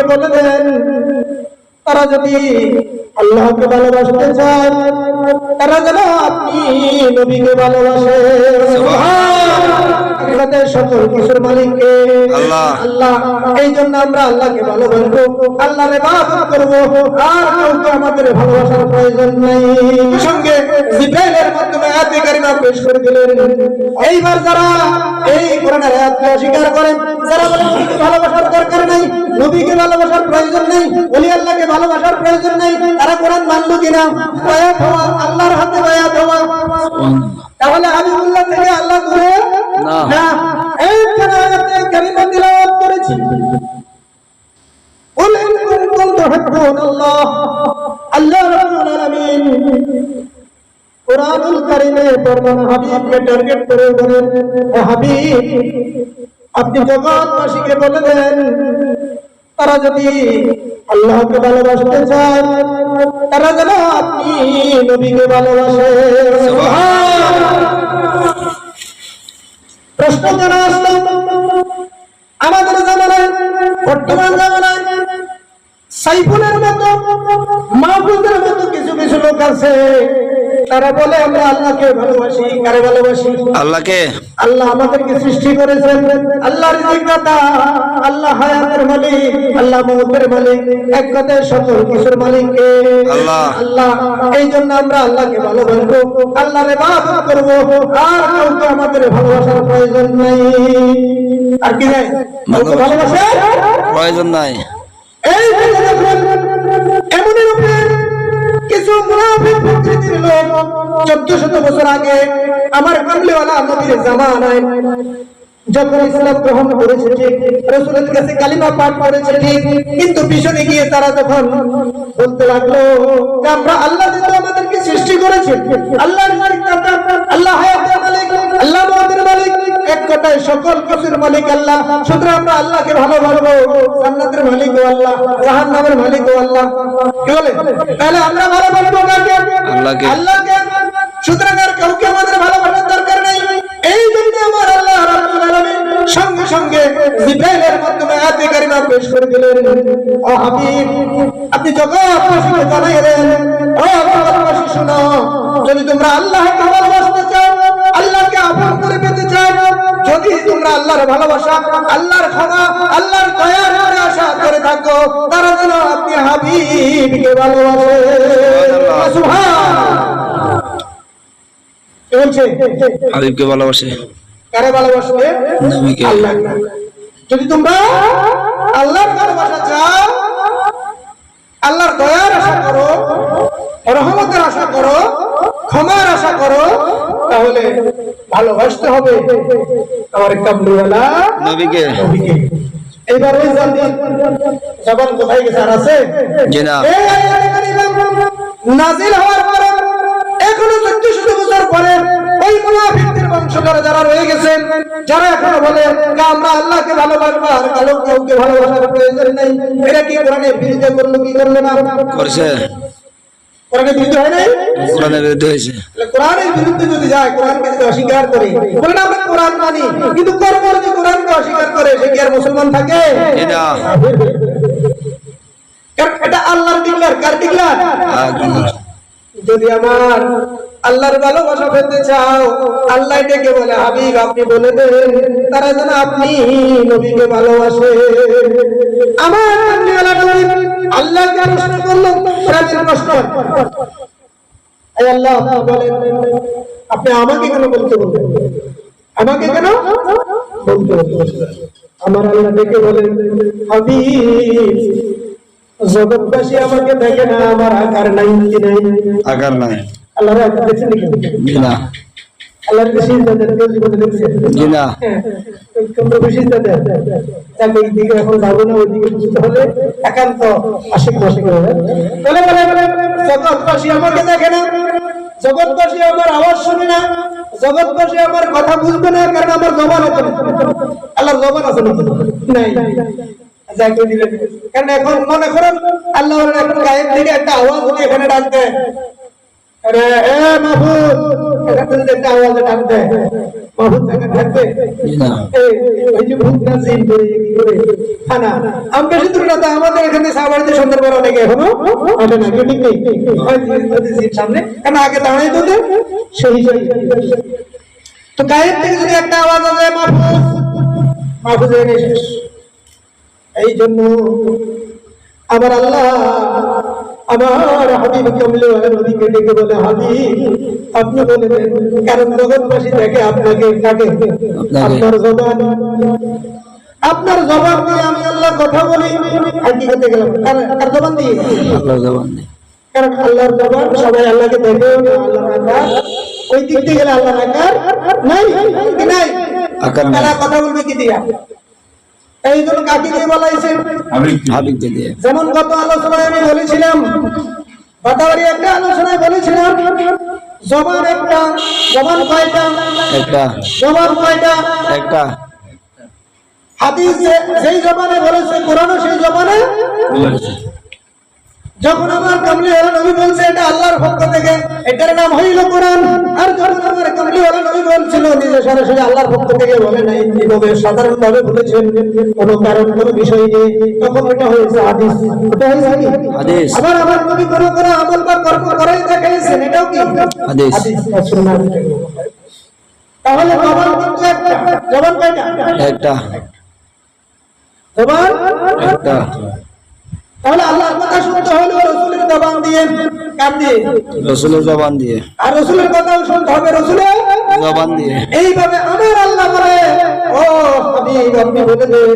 নবীকে বলে দেন তারা যদি আল্লাহকে ভালোবাসতে চায় তারা যেন আপনি নবীকে ভালোবাসে। সুবহানাল্লাহ। সকল কিছুর মালিককে আল্লাহ। এই জন্য আমরা আল্লাহকে ভালোবাসবো, আল্লাহর ইবাদত করব, আর কাউকে আমাদের ভালোবাসার প্রয়োজন নেই। সঙ্গে জিবরাইলের মাধ্যমে আয়াতে কারিমা পেশ করে দিলেন। এইবার যারা এই কোরআনের আয়াতকে অস্বীকার করেন, যারা বলেন ভালোবাসার দরকার নেই, নবীকে ভালোবাসার প্রয়োজন নেই, ওলি আল্লাহকে ভালোবাসার প্রয়োজন নেই, তারা কোরআন মানলো কিনা? বায়াত হওয়া, আল্লাহর হাতে বায়াত হওয়া। তাহলে হাবিবুল্লাহ থেকে আল্লাহ দূরে না। এই আয়াতে কারিমা তিলাওয়াত করেছি, কুল ইন কুনতুম তুহিব্বুনাল্লাহ, আল্লাহ রাব্বুল আলামিন কুরআনুল কারীমে পরমান হাবিবকে টার্গেট করে বলেন, ও হাবিব আপনি জগৎবাসীকে বলে দেন তারা যদি আল্লাহকে ভালোবাসতে চায় তারা যেন আপনি নবীকে ভালোবাসে। সুবহানাল্লাহ। প্রশ্ন জানা আসলো, আমাদের জামানায়, বর্তমান জামানায় সাইফুলের মতো, মাহফুজের মতো কিছু কিছু লোক আছে, তারা বলে আমরা আল্লাহকে ভালোবাসি। কারে ভালোবাসি? আল্লাহকে। আল্লাহ আমাদেরকে সৃষ্টি করেছেন, আল্লাহ রিজিকদাতা, আল্লাহ হায়াতের মালিক, আল্লাহ মওতের মালিক, এক কথায় সকল কিছুর মালিককে আল্লাহ। আল্লাহ। এই জন্য আমরা আল্লাহকে ভালোবাসবো, আল্লাহর ইবাদত করব, আর কাউকে আমাদের ভালোবাসার প্রয়োজন নেই। আর কি নাই? ভালোবাসার প্রয়োজন নাই। এই এমন কিছু মুনাফিক প্রকৃতির লোক 1400 বছর আগে আমার কামলিওয়ালা নবীর জামানায় যখন ইসলাম গ্রহণ করেছে, ঠিক রাসূলের কাছে কালিমা পাঠ করেছে, ঠিক, কিন্তু পিছনে গিয়ে তারা যখন বলতে লাগলো যে আমরা আল্লাহ যেহেতু আমাদেরকে সৃষ্টি করেছে, আল্লাহর মালিক, আল্লাহ হায়াতের মালিক, আল্লাহ মওতের মালিক, এক কথায় সকল কিছুর মালিক আল্লাহ, সুতরাং আমরা আল্লাহকে ভালোবাসবো, জান্নাতের মালিক ও আল্লাহ, জাহান্নামের মালিক ও আল্লাহ। কি বলে? তাহলে আমরা ভালোবাসবো কাকে? আল্লাহকে। আল্লাহকে। সুতরাং আর কাউকে আমাদের ভালোবাসার দরকার নেই। এই জন্য আমার আল্লাহ রাব্বুল আলামিন সঙ্গে সঙ্গে জিবরাইলের মাধ্যমে আয়াতে কারিমা পেশ করে দিলেন, ও হাবিব আপনি জগৎবাসীকে জানাইলেন, ও জগৎবাসী শুনো, যদি তোমরা আল্লাহকে ভালোবাসতে চাও, আল্লাহকে আপন করে পেতে চাও, যদি তোমরা আল্লাহর ভালোবাসা, আল্লাহর ক্ষমা, আল্লাহর দয়ার উপরে আশা করে থাকো, তারা যেন আপনি হাবিবকে ভালোবাসে। সুবহানাল্লাহ। হাবিবকে ভালোবাসে। কারে ভালোবাসবে? নবীকে। আল্লাহ। যদি তোমরা আল্লাহর ভালোবাসা চাও, আল্লাহর দয়ার আশা করো, রহমতের আশা করো, ক্ষমার আশা করো, তাহলে ভালোবাসতে হবে আমার কামলিওয়ালা নবীকে। এইবার ওই জবান কোথায় গেছে? আর আছে? জি না। এই আয়াতে কারিমা নাযিল হওয়ার পরে এখনো 1400 বছর পরে ওই মুনাফিকদের বংশধর যারা রয়ে গেছেন, যারা এখনো বলে আমরা আল্লাহকে ভালোবাসবো, আর কাউকে ভালোবাসার প্রয়োজন নেই, এরা কি কোরআনের বিরুদ্ধে করলো? কি করলো না? করছে। কোরআনের বিরুদ্ধে হয় নাই? কোরআনের বিরুদ্ধে হয়েছে। কোরআনের বিরুদ্ধে যদি যায়, কোরআনকে যদি অস্বীকার করে, বলে না আমরা কোরআন মানি, কিন্তু কর্ম যদি কোরআনকে অস্বীকার করে, সে কি আর মুসলমান থাকে? এটা এটা আল্লাহর ডিক্লার। কার ডিক্লার? যদি আমার আল্লাহর ভালোবাসা পেতে চাও, আল্লাহ ডেকে বলে হাবিব আপনি বলে দেন তারা যেন আপনি নবীকে ভালোবাসে। আমার আল্লাহকে প্রশ্ন করলো, প্রেমের প্রশ্ন, আল্লাহ বলেন আপনি আমাকে কেন বলতে বলবেন? আমাকে কেন বলতে বলবেন? আমার আল্লাহ ডেকে বলেন হাবিব জগৎবাসী আমাকে দেখে না, আমার আকার নাই, কি নাই? আকার নাই। আল্লাহর আকার দেখছেন নাকি? না। আল্লাহর বেশি জীবনে দেখছেন? জি না। তোমরা বেশি তাহলে এই দিকে এখন যাবো না, ওই দিকে বুঝতে হলে একান্ত আশিক মাসিক হবে। বলে জগৎবাসী আমাকে দেখে না, জগৎবাসী আমার আওয়াজ শুনে না, জগৎবাসী আমার কথা বুঝবে না, কারণ আমার জবান আছে। আল্লাহর জবান আছে নাকি? নাই। কারণ এখন মনে করেন আল্লাহ গায়েব থেকে একটা আওয়াজ এখানে ডাকতে, আরে এ মাহবুব এখানে যদি একটা আওয়াজে ডাক দেয় মাহফুজ জায়গা থাকবে এই যে ভূত না জিন করে কি করে খানা আমি বেশি দূর না আমাদের এখানে সাবাড়িতে সুন্দরবন অনেকে এখনো ওঠে না কেউ ঠিক নেই জিন সামনে কেন আগে দাঁড়াই তো সেই হিসাবে তো গায়ের থেকে যদি একটা আওয়াজ আসে মাহফুজ এনে শেষ এই জন্য আমার আল্লাহ আমার হাবিব কামলে নবীকে ডেকে বলে হাবিব আপনি বলে দেন কারণ জগৎবাসী দেখে আপনাকে কাকে আপনার জবান দিয়ে আমি আল্লাহ কথা বলি হাকিকতে গেলাম কার জবান দিয়ে আল্লাহর জবান দিয়ে কারণ আল্লাহর জবান সবাই আল্লাহকে দেখে আল্লাহ আকার ওই দিক দিয়ে গেলে আল্লাহ আকার নাই কি নাই তারা কথা বলবে কি দিয়া এই জন্য কাকে দিয়ে বলা হয়েছে হাবিবকে দিয়ে যেমন গত আলোচনায় আমি বলেছিলাম বাতাবাড়ি একটা আলোচনায় বলেছিলাম জবান একটা জবান কয়টা একটা জবান কয়টা একটা হাদিস যেই জবানে বলেছে কোরআনও সেই জবানে বলেছে যখন আমার কামলিওয়ালা নবী বলছে এটা আল্লাহর পক্ষ থেকে এটার নাম হইল কোরআন আর যখন আমার কামলিওয়ালা নবী বলছিল নিজে সরাসরি আল্লাহর পক্ষ থেকে বলে নাই এইভাবে সাধারণ ভাবে বলেছেন কোনো কারণ কোনো বিষয় নেই তখন ওটা হয়েছে হাদিস ওটা হয়েছে কি হাদিস আবার আমার নবী কোনো কোনো আমল বা কর্ম করাই দেখাইছেন এটাও কি হাদিস তাহলে জবান কিন্তু একটা জবান কয়টা একটা জবান একটা তাহলে আল্লাহর কথা শুনতে হলো রাসূলের জবান দিয়ে কান দিয়ে রাসূলের জবান দিয়ে আর রাসূলের কথা শুনতে হবে রাসূলের জবান দিয়ে এইভাবে আমার আল্লাহ বলে ও হাবিব আপনি বলে দেন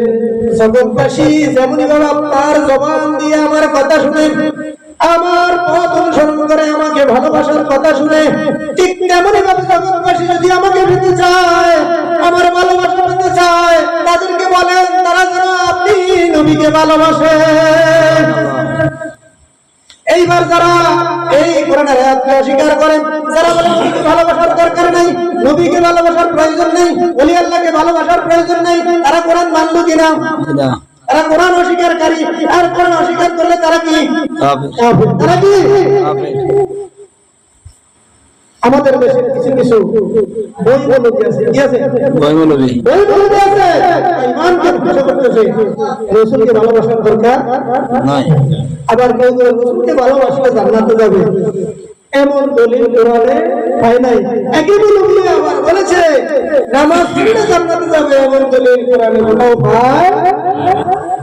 জগৎবাসী যেমনই ভাবে আপনার জবান দিয়ে আমার কথা শুনে আমার পথ অনুসরণ করে আমাকে ভালোবাসার কথা শুনে ঠিক তেমনই ভাবে জগৎবাসী যদি আমাকে পেতে চায় আমার ভালোবাসা পেতে চায় তাদেরকে বলেন তারা যেন আপনি নবীকে ভালোবাসে এইবার যারা এই কোরআনের আয়াতকে অস্বীকার করেন যারা বলেন ভালোবাসার দরকার নাই নবীকে ভালোবাসার প্রয়োজন নেই ওলি আল্লাহকে ভালোবাসার প্রয়োজন নেই তারা কোরআন মানলো কিনা তারা কোরআন অস্বীকারী আর কোরআন অস্বীকার করলে তারা কি তারা কি আমাদের দেশে কিছু কিছু বই মৌলবী আছে কি আছে বই মৌলবী আছে ঈমানকে ধ্বংস করতেছে রাসূলকে ভালোবাসার দরকার নাই আবার কেউ রাসূলকে ভালোবাসলে জান্নাতে যাবে এমন দলিল কোরআনে পাই নাই একই মৌলবী আবার বলেছে নামাজ পড়লে জান্নাতে যাবে এমন দলিল কোরআনে কোথাও পায়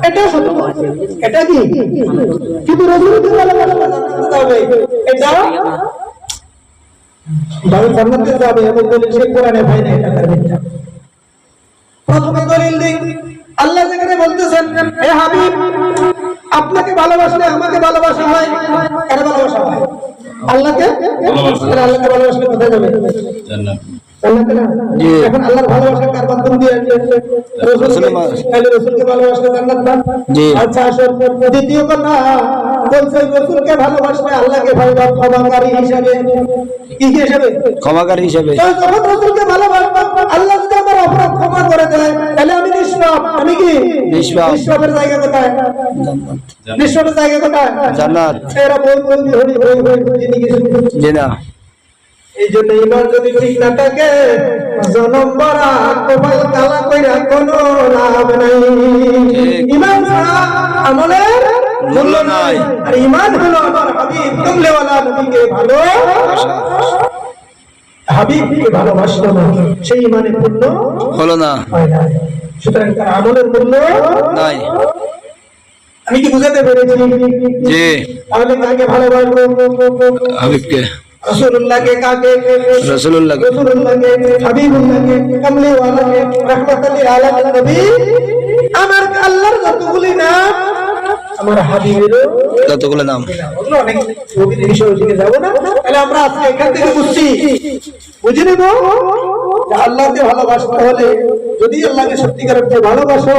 এটা সত্য এটা কি কিন্তু রাসূলকে ভালোবাসলে জান্নাতে যাবে এটা ভাবে জান্নাতে যাবে এমন দলিল সে কোরআনে পাই না এটা তার মিথ্যা প্রথমে দলিল দিই আল্লাহ যেখানে বলতেছেন হে হাবিব আপনাকে ভালোবাসলে আমাকে ভালোবাসা হয় কারে ভালোবাসা হয় আল্লাহকে আল্লাহকে ভালোবাসলে কোথায় যাবে জান্নাত এখন আল্লাহর ভালোবাসা কার মাধ্যম দিয়ে রাসূলকে ভালোবাসলে জান্নাত না আচ্ছা আসুন দ্বিতীয় কথা বলছে রাসূলকে ভালোবাসলে আল্লাহকে ক্ষমাকারী হিসেবে কি হিসেবে ক্ষমাকারী হিসেবে যখন রাসূলকে ভালোবাসবো আল্লাহ যদি আমার অপরাধ ক্ষমা করে দেয় তাহলে আমি নিষ্পাপ আমি কি নিষ্পাপের জায়গা কোথায় জান্নাত নিষ্পাপের জায়গা কোথায় জান্নাত এরা বলবি হরি হরি যিনি কিছু জি না এই জন্য ঈমান যদি ঠিক না থাকে জনম বড়া কপাল কালা কইরা কোনো লাভ নাই ঈমান ছাড়া আমলের মূল্য নাই আর ঈমান হলো আমার হাবিব কামলেওয়ালা নবীকে ভালোবাসা হাবিবকে ভালোবাসলো না সেই ঈমানে পূর্ণ হলো না সুতরাং তার আমলের মূল্য নাই আমি কি বুঝাতে পেরেছি জি তাহলে কাকে ভালোবাসবো হাবিবকে রাসূলুল্লাহকে কাকে রাসূলুল্লাহকে হাবিবুল্লাহকে কামলিওয়ালাকে রাহমাতুল আলামিন নবী আমার আল্লাহর যতগুলি নাম আমার হাবিবের যতগুলো নাম ওগুলো অনেক ছবি বিষয় দিকে যাব না তাহলে আমরা আজকে এখান থেকে বুঝি নেব যে আল্লাহকে ভালোবাসতে হলে যদি আল্লাহকে সত্যিকার অর্থে ভালোবাসো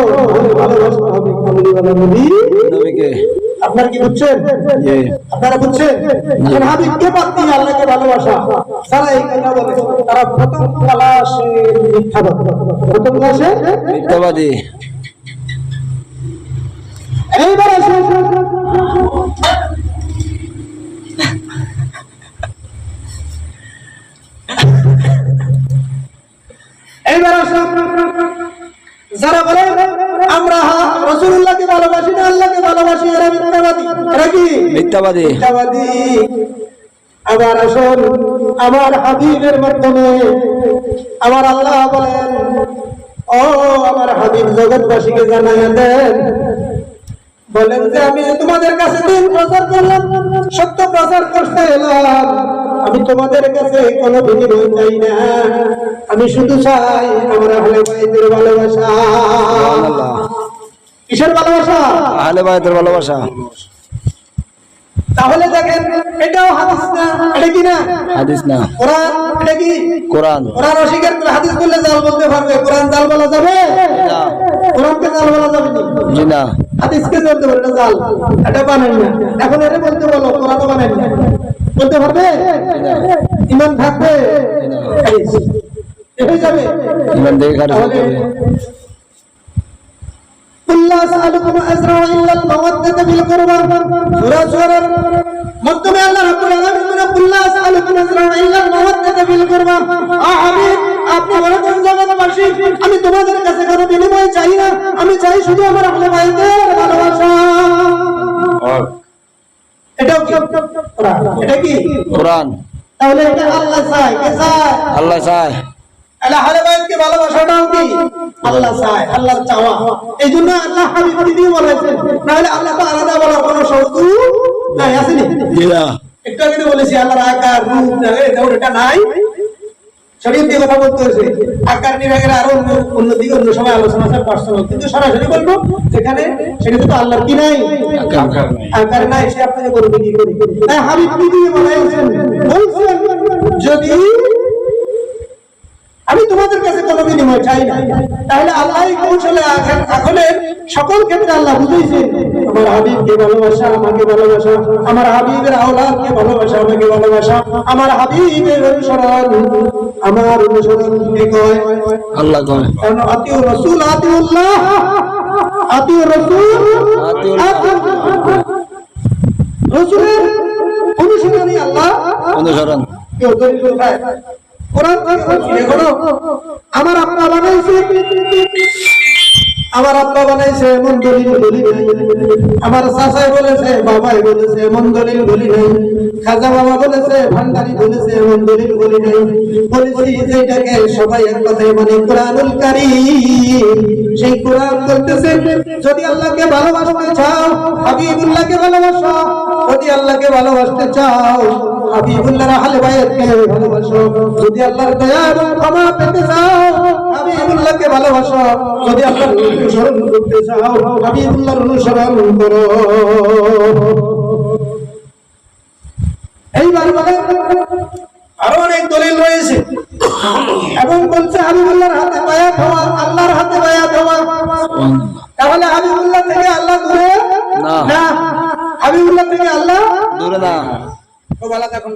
ভালোবাসতে হবে কামলিওয়ালা নবীকে আপনারা কি বুঝছেন আপনারা বুঝছেন হাবিবকে বাদ দিয়ে আল্লাহকে ভালোবাসা যারা এই কথা বলে তারা প্রথম ক্লাসে মিথ্যাবাদী প্রথম ক্লাসে মিথ্যাবাদী এইবার আসুন ভালোবাসি এরা মিথ্যাবাদী। এরা কি মিথ্যাবাদী। মিথ্যাবাদী। আবার আসুন আমার হাবিবের মাধ্যমে আমার আল্লাহ বলেন, ও আমার হাবিব জগৎবাসীকে জানাইয়া দেন, বলেন যে আমি তোমাদের কাছে দিন প্রচার করলাম, সত্য প্রচার করতে এলাম, আমি তোমাদের কাছে কোনো বিনিময় চাই না, আমি শুধু চাই আমার আহলে বাইতের ভালোবাসা। কিসের ভালোবাসা? আহলে বায়তের ভালোবাসা। তাহলে দেখেন এটাও হাদিস না, এটা কি না? হাদিস না, কোরআন। এটা কি কোরআন। কোরআন অস্বীকার করে হাদিস বললে জাল বলতে পারবে, কোরআন জাল বলা যাবে? না। কোরআনকে জাল বলা যাবে না, জি না। হাদিসকে বলতে পারবে জাল, এটা বানাই না। এখন এটা বলতে বলো কোরআনও বানাই না, বলতে পারবে? ইমান থাকবে? হয়ে যাবে ইমান দেখে খারিজ করতে হবে। কুল্লা সাআলুকুম আজরা ইল্লা আল-মাওয়াদ্দাতা বিল কুরবা। সূরা সূরার মাধ্যমে আল্লাহ রাব্বুল আলামিন বলেন, কুল্লা সাআলুকুম আজরা ইল্লা আল-মাওয়াদ্দাতা বিল কুরবা। হাবিব, আপনি বলেন জগৎবাসী, আমি তোমাদের কাছে কোনো বিনিময় চাই না, আমি চাই শুধু আমার আহলে বাইতের ভালোবাসা। এটাও কি কোরআন? এটা কি কোরআন? তাহলে এটা আল্লাহ চায়, কে চায়? আল্লাহ চায়। আহলে বাইতকে ভালোবাসাটাও কি আল্লাহ চায়, আল্লাহর চাওয়া। এই জন্য আল্লাহ হাবিব দিয়ে বলেছেন, নাহলে আল্লাহ তো আলাদা বলার কোনো শর্ত নাই, আছে নি? জি না। একটু আগে তো বলেছি আল্লাহর আকার রূপ এটা নাই, শরীয়ত দিয়ে কথা বলতে হয়েছে। আকার নিরাকার আরো অন্য দিকে অন্য সময় আলোচনা আছে পার্সোনাল, কিন্তু সরাসরি বলবো যেখানে সেটা তো আল্লাহর কি নাই, আকার নাই, সে আপনাকে বলবে কি করে। তাই হাবিব কি দিয়ে বলেছেন, বলছেন যদি আমি তোমাদের কাছে কোনো বিনিময় চাই না, তাহলে আল্লাহ কৌশলে এখন সকল ক্ষেত্রে আল্লাহ বুঝেছে আমার হাবিবকে ভালোবাসা, আমাকে ভালোবাসা, আমার হাবিবের আওলাদকে ভালোবাসা, আমাকে ভালোবাসা, আমার হাবিবের অনুসরণ, আমার অনুসরণ কে কয়? আল্লাহ কয়। কারণ আতিউ রাসূল আতিউল্লাহ, আতিউ রাসূল আতিউল্লাহ। রাসূলের অনুসরণই আল্লাহ অনুসরণ। কেউ দলিল কোথায়? কোরআন এখনো আমার আব্বা বানাইছে, আমার আব্বা বানাইছে এমন দলিল বলি নাই, আমার চাচাই বলেছে, বাবাই বলেছে এমন দলিল বলি নাই, খাজা বাবা বলেছে, ভান্ডারি বলেছে এমন দলিল বলি নাই। বলেছি যেটাকে সবাই এক কথাই মানে কোরআনুল কারীম। সেই কোরআন বলতেছে যদি আল্লাহকে ভালোবাসতে চাও হাবিবুল্লাহকে ভালোবাসো, যদি আল্লাহকে ভালোবাসতে চাও হাবিবুল্লাহর আহলে বাইতকে ভালোবাসো, যদি আল্লাহর দয়া এবং ক্ষমা পেতে চাও হাবিবুল্লাহকে ভালোবাসো, যদি আল্লাহর অনুসরণ করতে চাও হাবিবুল্লাহর অনুসরণ করো। এইবার বলে আরো অনেক দলিল রয়েছে এবং বলছে হাবিবুল্লাহর হাতে বায়াত হওয়া, আল্লাহর হাতে বায়াত হওয়া। তাহলে হাবিবুল্লাহ থেকে আল্লাহ দূরে না, হাবিবুল্লাহ থেকে আল্লাহ দূরে না। ও বালা দেখুন